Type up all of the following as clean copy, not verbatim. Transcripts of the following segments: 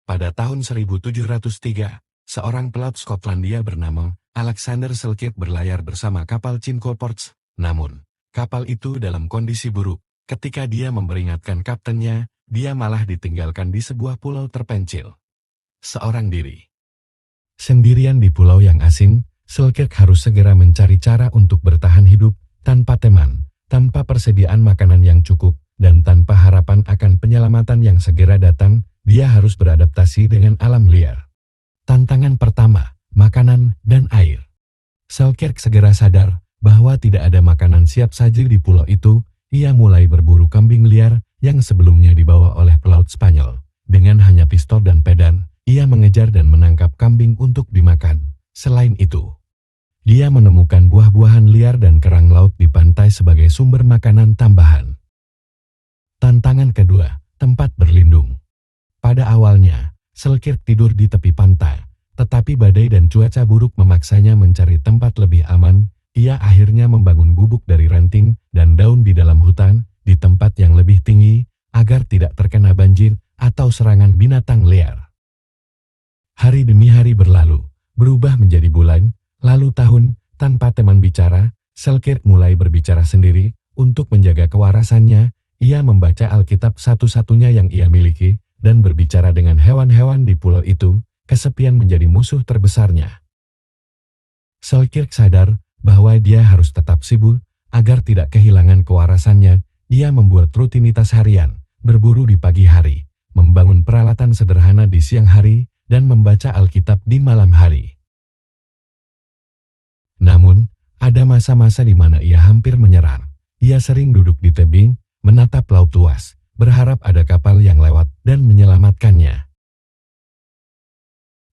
Pada tahun 1703, seorang pelaut Skotlandia bernama Alexander Selkirk berlayar bersama kapal Cinque Ports. Namun, kapal itu dalam kondisi buruk. Ketika dia memperingatkan kaptennya, dia malah ditinggalkan di sebuah pulau terpencil. Seorang diri. Sendirian di pulau yang asing, Selkirk harus segera mencari cara untuk bertahan hidup, tanpa teman, tanpa persediaan makanan yang cukup, dan tanpa harapan akan penyelamatan yang segera datang. Dia harus beradaptasi dengan alam liar. Tantangan pertama, makanan dan air. Selkirk segera sadar bahwa tidak ada makanan siap saji di pulau itu. Ia mulai berburu kambing liar yang sebelumnya dibawa oleh pelaut Spanyol. Dengan hanya pistol dan pedang, ia mengejar dan menangkap kambing untuk dimakan. Selain itu, dia menemukan buah-buahan liar dan kerang laut di pantai sebagai sumber makanan tambahan. Tantangan kedua, tempat berlindung. Pada awalnya, Selkirk tidur di tepi pantai, tetapi badai dan cuaca buruk memaksanya mencari tempat lebih aman. Ia akhirnya membangun gubuk dari ranting dan daun di dalam hutan, di tempat yang lebih tinggi, agar tidak terkena banjir atau serangan binatang liar. Hari demi hari berlalu, berubah menjadi bulan, lalu tahun. Tanpa teman bicara, Selkirk mulai berbicara sendiri. Untuk menjaga kewarasannya, ia membaca Alkitab satu-satunya yang ia miliki, dan berbicara dengan hewan-hewan di pulau itu. Kesepian menjadi musuh terbesarnya. Selkirk sadar bahwa dia harus tetap sibuk agar tidak kehilangan kewarasannya. Dia membuat rutinitas harian, berburu di pagi hari, membangun peralatan sederhana di siang hari, dan membaca Alkitab di malam hari. Namun, ada masa-masa di mana ia hampir menyerah. Ia sering duduk di tebing, menatap laut luas, berharap ada kapal yang lewat dan menyelamatkannya.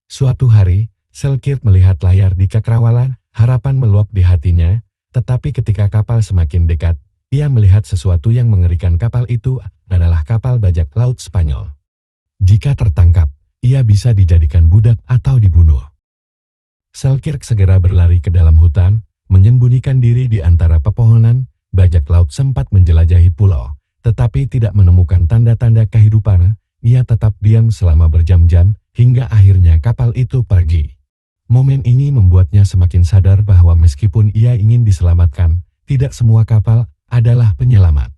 Suatu hari, Selkirk melihat layar di cakrawala. Harapan meluap di hatinya, tetapi ketika kapal semakin dekat, ia melihat sesuatu yang mengerikan. Kapal itu adalah kapal bajak laut Spanyol. Jika tertangkap, ia bisa dijadikan budak atau dibunuh. Selkirk segera berlari ke dalam hutan, menyembunyikan diri di antara pepohonan. Bajak laut sempat menjelajahi pulau, tetapi tidak menemukan tanda-tanda kehidupan. Ia tetap diam selama berjam-jam, hingga akhirnya kapal itu pergi. Momen ini membuatnya semakin sadar bahwa meskipun ia ingin diselamatkan, tidak semua kapal adalah penyelamat.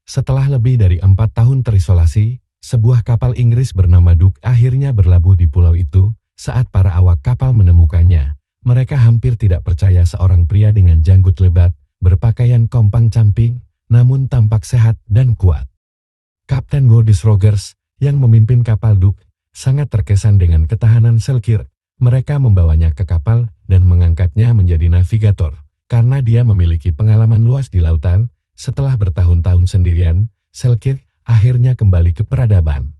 Setelah lebih dari 4 tahun terisolasi, sebuah kapal Inggris bernama Duke akhirnya berlabuh di pulau itu. Saat para awak kapal menemukannya, mereka hampir tidak percaya seorang pria dengan janggut lebat, berpakaian compang-camping, namun tampak sehat dan kuat. Kapten Wodis Rogers, yang memimpin kapal Duke, sangat terkesan dengan ketahanan Selkirk. Mereka membawanya ke kapal dan mengangkatnya menjadi navigator. Karena dia memiliki pengalaman luas di lautan, setelah bertahun-tahun sendirian, Selkirk akhirnya kembali ke peradaban.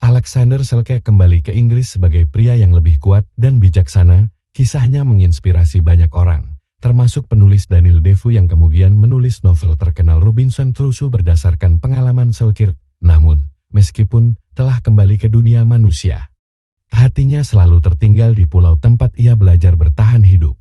Alexander Selkirk kembali ke Inggris sebagai pria yang lebih kuat dan bijaksana. Kisahnya menginspirasi banyak orang, termasuk penulis Daniel Defoe yang kemudian menulis novel terkenal Robinson Crusoe berdasarkan pengalaman Selkirk. Namun, meskipun telah kembali ke dunia manusia, hatinya selalu tertinggal di pulau tempat ia belajar bertahan hidup.